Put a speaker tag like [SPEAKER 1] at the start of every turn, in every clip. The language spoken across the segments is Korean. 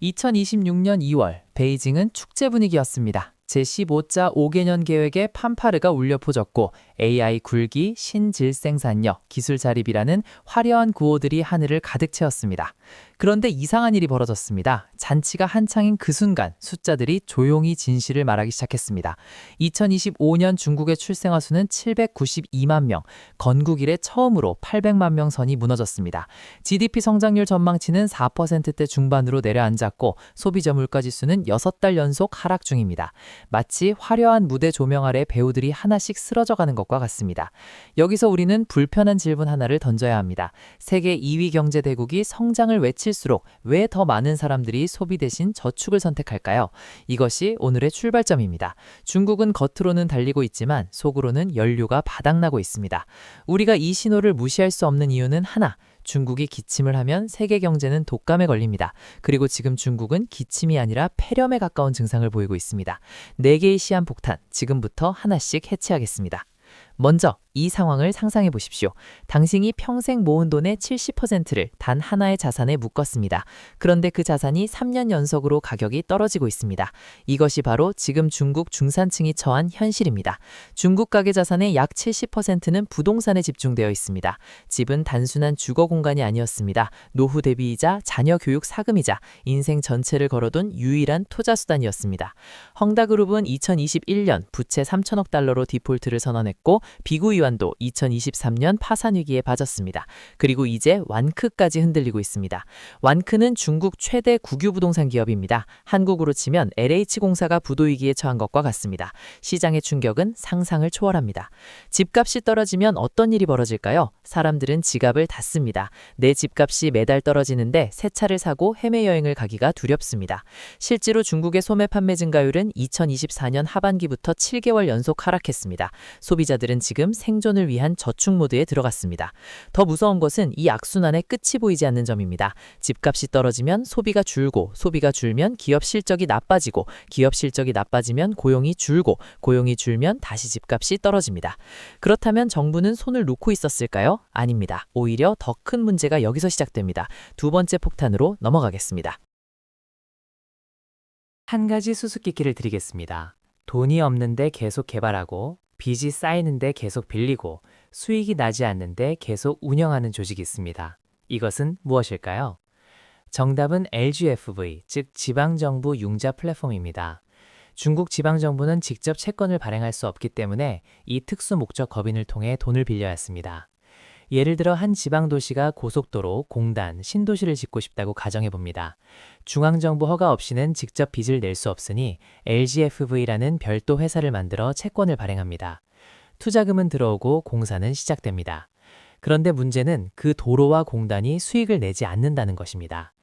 [SPEAKER 1] 2026년 2월 베이징은 축제 분위기였습니다. 제15자 5개년 계획에 판파르가 울려 퍼졌고 AI 굴기, 신질생산력, 기술 자립이라는 화려한 구호들이 하늘을 가득 채웠습니다. 그런데 이상한 일이 벌어졌습니다. 잔치가 한창인 그 순간 숫자들이 조용히 진실을 말하기 시작했습니다. 2025년 중국의 출생아 수는 792만 명, 건국 이래 처음으로 800만 명 선이 무너졌습니다. GDP 성장률 전망치는 4%대 중반으로 내려앉았고 소비자 물가지수는 6달 연속 하락 중입니다. 마치 화려한 무대 조명 아래 배우들이 하나씩 쓰러져가는 것과 같습니다. 여기서 우리는 불편한 질문 하나를 던져야 합니다. 세계 2위 경제대국이 성장을 외칠수록 왜 더 많은 사람들이 소비 대신 저축을 선택할까요? 이것이 오늘의 출발점입니다. 중국은 겉으로는 달리고 있지만 속으로는 연료가 바닥나고 있습니다. 우리가 이 신호를 무시할 수 없는 이유는 하나, 중국이 기침을 하면 세계 경제는 독감에 걸립니다. 그리고 지금 중국은 기침이 아니라 폐렴에 가까운 증상을 보이고 있습니다. 4개의 시한폭탄, 지금부터 하나씩 해체하겠습니다. 먼저 이 상황을 상상해 보십시오. 당신이 평생 모은 돈의 70%를 단 하나의 자산에 묶었습니다. 그런데 그 자산이 3년 연속으로 가격이 떨어지고 있습니다. 이것이 바로 지금 중국 중산층이 처한 현실입니다. 중국 가계 자산의 약 70%는 부동산에 집중되어 있습니다. 집은 단순한 주거 공간이 아니었습니다. 노후 대비이자 자녀 교육 사금이자 인생 전체를 걸어둔 유일한 투자 수단이었습니다. 헝다그룹은 2021년 부채 3천억 달러로 디폴트를 선언했고 비구이완도 2023년 파산 위기에 빠졌습니다. 그리고 이제 완크까지 흔들리고 있습니다. 완크는 중국 최대 국유 부동산 기업입니다. 한국으로 치면 LH공사가 부도 위기에 처한 것과 같습니다. 시장의 충격은 상상을 초월합니다. 집값이 떨어지면 어떤 일이 벌어질까요? 사람들은 지갑을 닫습니다. 내 집값이 매달 떨어지는데 새 차를 사고 해외여행을 가기가 두렵습니다. 실제로 중국의 소매 판매 증가율은 2024년 하반기부터 7개월 연속 하락했습니다. 소비자들은 지금 생존을 위한 저축 모드에 들어갔습니다. 더 무서운 것은 이 악순환의 끝이 보이지 않는 점입니다. 집값이 떨어지면 소비가 줄고, 소비가 줄면 기업 실적이 나빠지고, 기업 실적이 나빠지면 고용이 줄고, 고용이 줄면 다시 집값이 떨어집니다. 그렇다면 정부는 손을 놓고 있었을까요? 아닙니다. 오히려 더 큰 문제가 여기서 시작됩니다. 두 번째 폭탄으로 넘어가겠습니다. 한 가지 수수께끼를 드리겠습니다. 돈이 없는데 계속 개발하고 빚이 쌓이는데 계속 빌리고 수익이 나지 않는데 계속 운영하는 조직이 있습니다. 이것은 무엇일까요? 정답은 LGFV, 즉 지방정부 융자 플랫폼입니다. 중국 지방정부는 직접 채권을 발행할 수 없기 때문에 이 특수 목적 법인을 통해 돈을 빌려야 했습니다. 예를 들어 한 지방도시가 고속도로, 공단, 신도시를 짓고 싶다고 가정해봅니다. 중앙정부 허가 없이는 직접 빚을 낼 수 없으니 LGFV라는 별도 회사를 만들어 채권을 발행합니다. 투자금은 들어오고 공사는 시작됩니다. 그런데 문제는 그 도로와 공단이 수익을 내지 않는다는 것입니다.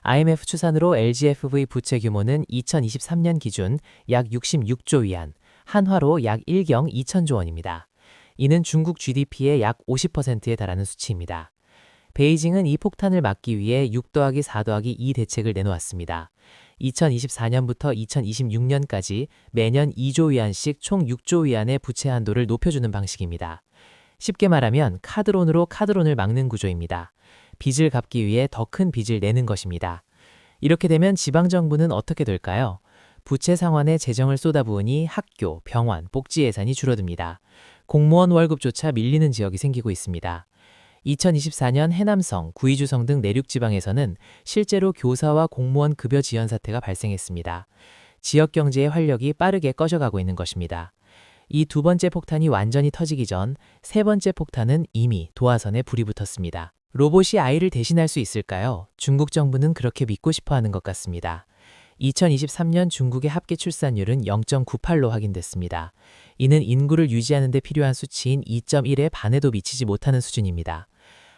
[SPEAKER 1] IMF 추산으로 LGFV 부채 규모는 2023년 기준 약 66조 위안, 한화로 약 1경 2천조 원입니다. 이는 중국 GDP의 약 50%에 달하는 수치입니다. 베이징은 이 폭탄을 막기 위해 6-4-2 대책을 내놓았습니다. 2024년부터 2026년까지 매년 2조 위안씩 총 6조 위안의 부채 한도를 높여주는 방식입니다. 쉽게 말하면 카드론으로 카드론을 막는 구조입니다. 빚을 갚기 위해 더 큰 빚을 내는 것입니다. 이렇게 되면 지방정부는 어떻게 될까요? 부채 상환에 재정을 쏟아부으니 학교, 병원, 복지 예산이 줄어듭니다. 공무원 월급조차 밀리는 지역이 생기고 있습니다. 2024년 해남성, 구이주성 등 내륙지방에서는 실제로 교사와 공무원 급여 지연 사태가 발생했습니다. 지역 경제의 활력이 빠르게 꺼져가고 있는 것입니다. 이 두 번째 폭탄이 완전히 터지기 전 세 번째 폭탄은 이미 도화선에 불이 붙었습니다. 로봇이 아이를 대신할 수 있을까요? 중국 정부는 그렇게 믿고 싶어하는 것 같습니다. 2023년 중국의 합계 출산율은 0.98로 확인됐습니다. 이는 인구를 유지하는 데 필요한 수치인 2.1의 반에도 미치지 못하는 수준입니다.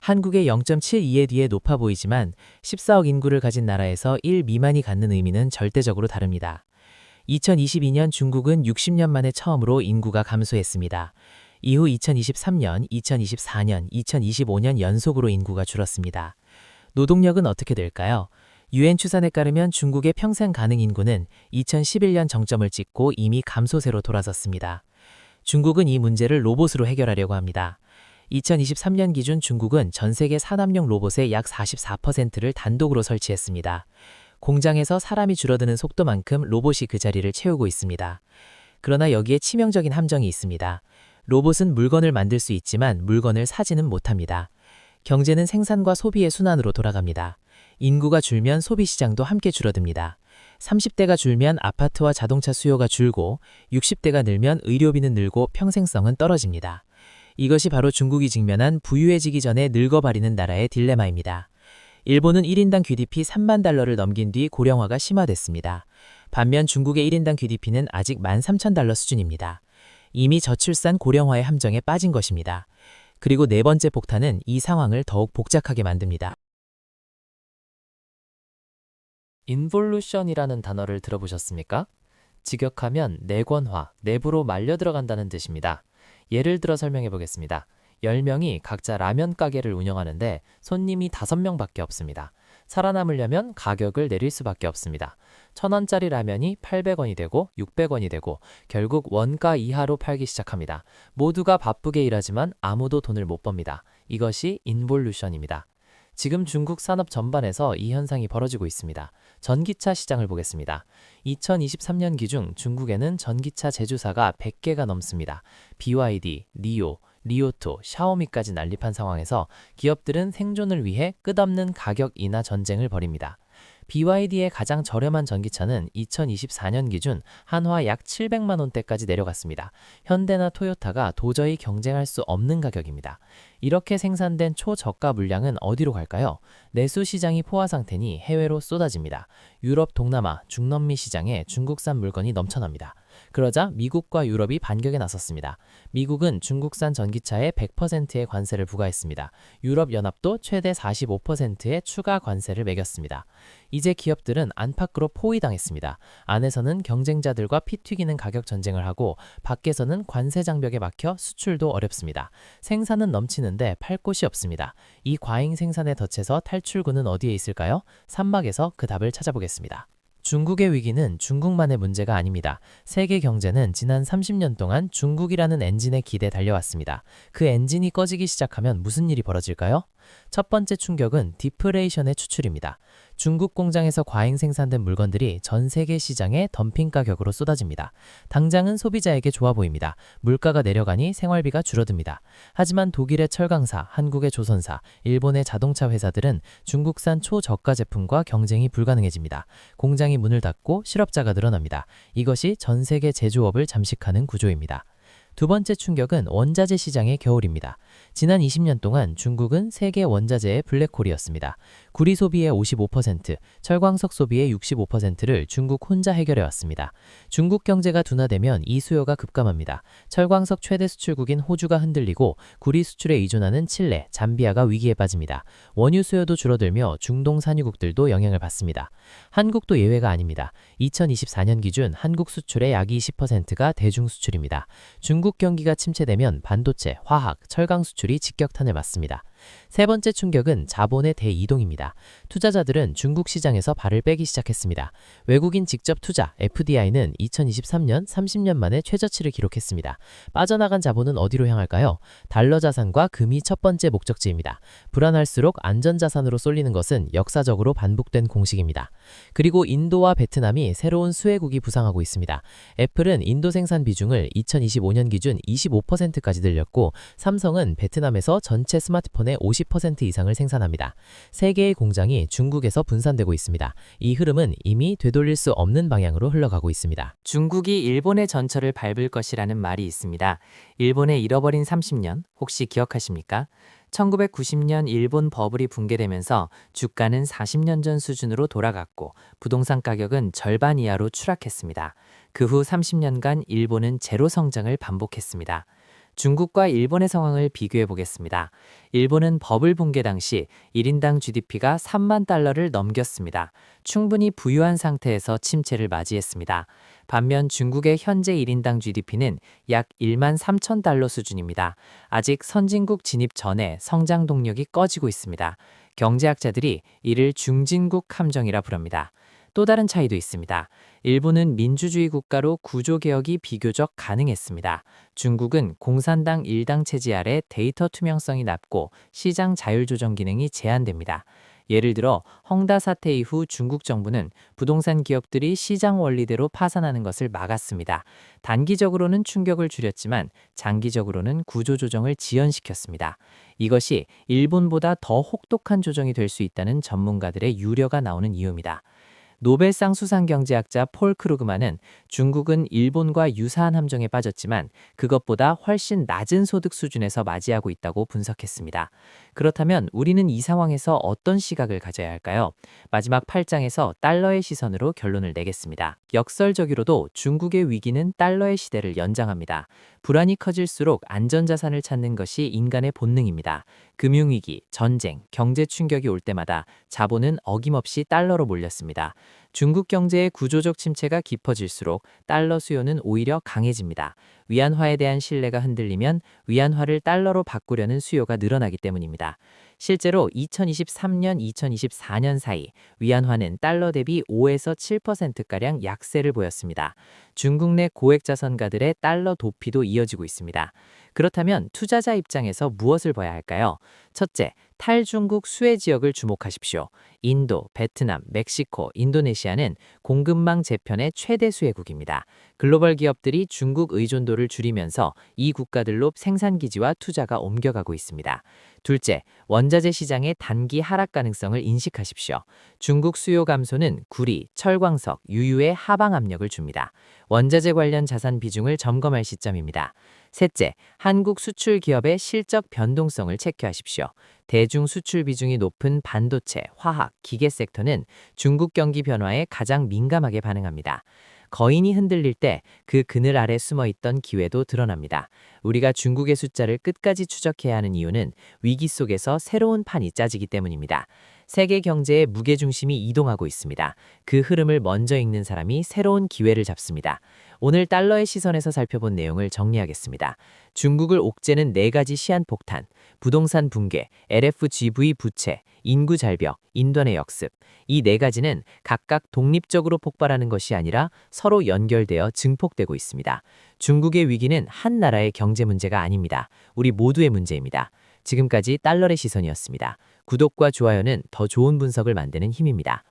[SPEAKER 1] 한국의 0.72에 뒤에 높아 보이지만 14억 인구를 가진 나라에서 1 미만이 갖는 의미는 절대적으로 다릅니다. 2022년 중국은 60년 만에 처음으로 인구가 감소했습니다. 이후 2023년, 2024년, 2025년 연속으로 인구가 줄었습니다. 노동력은 어떻게 될까요? UN 추산에 따르면 중국의 평생 가능 인구는 2011년 정점을 찍고 이미 감소세로 돌아섰습니다. 중국은 이 문제를 로봇으로 해결하려고 합니다. 2023년 기준 중국은 전 세계 산업용 로봇의 약 44%를 단독으로 설치했습니다.
[SPEAKER 2] 공장에서 사람이 줄어드는 속도만큼 로봇이 그 자리를 채우고 있습니다. 그러나 여기에 치명적인 함정이 있습니다. 로봇은 물건을 만들 수 있지만 물건을 사지는 못합니다. 경제는 생산과 소비의 순환으로 돌아갑니다. 인구가 줄면 소비 시장도 함께 줄어듭니다. 30대가 줄면 아파트와 자동차 수요가 줄고 60대가 늘면 의료비는 늘고 평생성은 떨어집니다. 이것이 바로 중국이 직면한 부유해지기 전에 늙어버리는 나라의 딜레마입니다. 일본은 1인당 GDP 3만 달러를 넘긴 뒤 고령화가 심화됐습니다. 반면 중국의 1인당 GDP는 아직 13,000달러 수준입니다. 이미 저출산 고령화의 함정에 빠진 것입니다. 그리고 네 번째 폭탄은 이 상황을 더욱 복잡하게 만듭니다.
[SPEAKER 1] 인볼루션이라는 단어를 들어보셨습니까? 직역하면 내권화, 내부로 말려 들어간다는 뜻입니다. 예를 들어 설명해 보겠습니다. 10명이 각자 라면 가게를 운영하는데 손님이 5명밖에 없습니다. 살아남으려면 가격을 내릴 수밖에 없습니다. 1,000원짜리 라면이 800원이 되고 600원이 되고 결국 원가 이하로 팔기 시작합니다. 모두가 바쁘게 일하지만 아무도 돈을 못 법니다. 이것이 인볼루션입니다. 지금 중국 산업 전반에서 이 현상이 벌어지고 있습니다. 전기차 시장을 보겠습니다. 2023년 기준 중국에는 전기차 제조사가 100개가 넘습니다. BYD, 리오, 리오토, 샤오미까지 난립한 상황에서 기업들은 생존을 위해 끝없는 가격 인하 전쟁을 벌입니다. BYD의 가장 저렴한 전기차는 2024년 기준 한화 약 700만 원대까지 내려갔습니다. 현대나 토요타가 도저히 경쟁할 수 없는 가격입니다. 이렇게 생산된 초저가 물량은 어디로 갈까요? 내수 시장이 포화 상태니 해외로 쏟아집니다. 유럽, 동남아, 중남미 시장에 중국산 물건이 넘쳐납니다. 그러자 미국과 유럽이 반격에 나섰습니다. 미국은 중국산 전기차에 100%의 관세를 부과했습니다. 유럽연합도 최대 45%의 추가 관세를 매겼습니다. 이제 기업들은 안팎으로 포위당했습니다. 안에서는 경쟁자들과 피 튀기는 가격 전쟁을 하고 밖에서는 관세 장벽에 막혀 수출도 어렵습니다. 생산은 넘치는데 팔 곳이 없습니다. 이 과잉 생산에 덫에서 탈출구는 어디에 있을까요? 산막에서 그 답을 찾아보겠습니다. 중국의 위기는 중국만의 문제가 아닙니다. 세계 경제는 지난 30년 동안 중국이라는 엔진에 기대 달려왔습니다. 그 엔진이 꺼지기 시작하면 무슨 일이 벌어질까요? 첫 번째 충격은 디플레이션의 추출입니다. 중국 공장에서 과잉 생산된 물건들이 전 세계 시장에 덤핑 가격으로 쏟아집니다. 당장은 소비자에게 좋아 보입니다. 물가가 내려가니 생활비가 줄어듭니다. 하지만 독일의 철강사, 한국의 조선사, 일본의 자동차 회사들은 중국산 초저가 제품과 경쟁이 불가능해집니다. 공장이 문을 닫고 실업자가 늘어납니다. 이것이 전 세계 제조업을 잠식하는 구조입니다. 두 번째 충격은 원자재 시장의 겨울입니다. 지난 20년 동안 중국은 세계 원자재의 블랙홀이었습니다. 구리 소비의 55%, 철광석 소비의 65%를 중국 혼자 해결해왔습니다. 중국 경제가 둔화되면 이 수요가 급감합니다. 철광석 최대 수출국인 호주가 흔들리고 구리 수출에 의존하는 칠레, 잠비아가 위기에 빠집니다. 원유 수요도 줄어들며 중동 산유국들도 영향을 받습니다. 한국도 예외가 아닙니다. 2024년 기준 한국 수출의 약 20%가 대중 수출입니다. 중국 경기가 침체되면 반도체, 화학, 철강 수출이 직격탄을 맞습니다. 세 번째 충격은 자본의 대이동입니다. 투자자들은 중국 시장에서 발을 빼기 시작했습니다. 외국인 직접 투자 FDI는 2023년 30년 만에 최저치를 기록했습니다. 빠져나간 자본은 어디로 향할까요? 달러 자산과 금이 첫 번째 목적지입니다. 불안할수록 안전자산으로 쏠리는 것은 역사적으로 반복된 공식입니다. 그리고 인도와 베트남이 새로운 수혜국이 부상하고 있습니다. 애플은 인도 생산 비중을 2025년 기준 25%까지 늘렸고 삼성은 베트남에서 전체 스마트폰의 50% 이상을 생산합니다. 세 개의 공장이 중국에서 분산되고 있습니다. 이 흐름은 이미 되돌릴 수 없는 방향으로 흘러가고 있습니다.
[SPEAKER 3] 중국이 일본의 전철을 밟을 것이라는 말이 있습니다. 일본의 잃어버린 30년 혹시 기억하십니까? 1990년 일본 버블이 붕괴되면서 주가는 40년 전 수준으로 돌아갔고 부동산 가격은 절반 이하로 추락했습니다. 그 후 30년간 일본은 제로 성장을 반복했습니다. 중국과 일본의 상황을 비교해 보겠습니다. 일본은 버블 붕괴 당시 1인당 GDP가 3만 달러를 넘겼습니다. 충분히 부유한 상태에서 침체를 맞이했습니다. 반면 중국의 현재 1인당 GDP는 약 1만 3천 달러 수준입니다. 아직 선진국 진입 전에 성장 동력이 꺼지고 있습니다. 경제학자들이 이를 중진국 함정이라 부릅니다. 또 다른 차이도 있습니다. 일본은 민주주의 국가로 구조개혁이 비교적 가능했습니다. 중국은 공산당 일당 체제 아래 데이터 투명성이 낮고 시장 자율조정 기능이 제한됩니다. 예를 들어 헝다 사태 이후 중국 정부는 부동산 기업들이 시장 원리대로 파산하는 것을 막았습니다. 단기적으로는 충격을 줄였지만 장기적으로는 구조조정을 지연시켰습니다. 이것이 일본보다 더 혹독한 조정이 될 수 있다는 전문가들의 우려가 나오는 이유입니다. 노벨상 수상 경제학자 폴 크루그만은 중국은 일본과 유사한 함정에 빠졌지만 그것보다 훨씬 낮은 소득 수준에서 맞이하고 있다고 분석했습니다. 그렇다면 우리는 이 상황에서 어떤 시각을 가져야 할까요? 마지막 8장에서 달러의 시선으로 결론을 내겠습니다. 역설적으로도 중국의 위기는 달러의 시대를 연장합니다. 불안이 커질수록 안전자산을 찾는 것이 인간의 본능입니다. 금융위기, 전쟁, 경제 충격이 올 때마다 자본은 어김없이 달러로 몰렸습니다. 중국 경제의 구조적 침체가 깊어질수록 달러 수요는 오히려 강해집니다. 위안화에 대한 신뢰가 흔들리면 위안화를 달러로 바꾸려는 수요가 늘어나기 때문입니다. 실제로 2023년, 2024년 사이 위안화는 달러 대비 5에서 7%가량 약세를 보였습니다. 중국 내 고액자산가들의 달러 도피도 이어지고 있습니다. 그렇다면 투자자 입장에서 무엇을 봐야 할까요? 첫째, 탈중국 수혜 지역을 주목하십시오. 인도, 베트남, 멕시코, 인도네시아는 공급망 재편의 최대 수혜국입니다. 글로벌 기업들이 중국 의존도를 줄이면서 이 국가들로 생산기지와 투자가 옮겨가고 있습니다. 둘째, 원자재 시장의 단기 하락 가능성을 인식하십시오. 중국 수요 감소는 구리, 철광석, 유유에 하방 압력을 줍니다. 원자재 관련 자산 비중을 점검할 시점입니다. 셋째, 한국 수출 기업의 실적 변동성을 체크하십시오. 대중 수출 비중이 높은 반도체, 화학, 기계 섹터는 중국 경기 변화에 가장 민감하게 반응합니다. 거인이 흔들릴 때 그 그늘 아래 숨어있던 기회도 드러납니다. 우리가 중국의 숫자를 끝까지 추적해야 하는 이유는 위기 속에서 새로운 판이 짜지기 때문입니다. 세계 경제의 무게중심이 이동하고 있습니다. 그 흐름을 먼저 읽는 사람이 새로운 기회를 잡습니다. 오늘 달러의 시선에서 살펴본 내용을 정리하겠습니다. 중국을 옥죄는 4가지 시한폭탄, 부동산 붕괴, LFGV 부채, 인구 잘벽, 인도의 역습. 이 4가지는 각각 독립적으로 폭발하는 것이 아니라 서로 연결되어 증폭되고 있습니다. 중국의 위기는 한 나라의 경제 문제가 아닙니다. 우리 모두의 문제입니다. 지금까지 달러의 시선이었습니다. 구독과 좋아요는 더 좋은 분석을 만드는 힘입니다.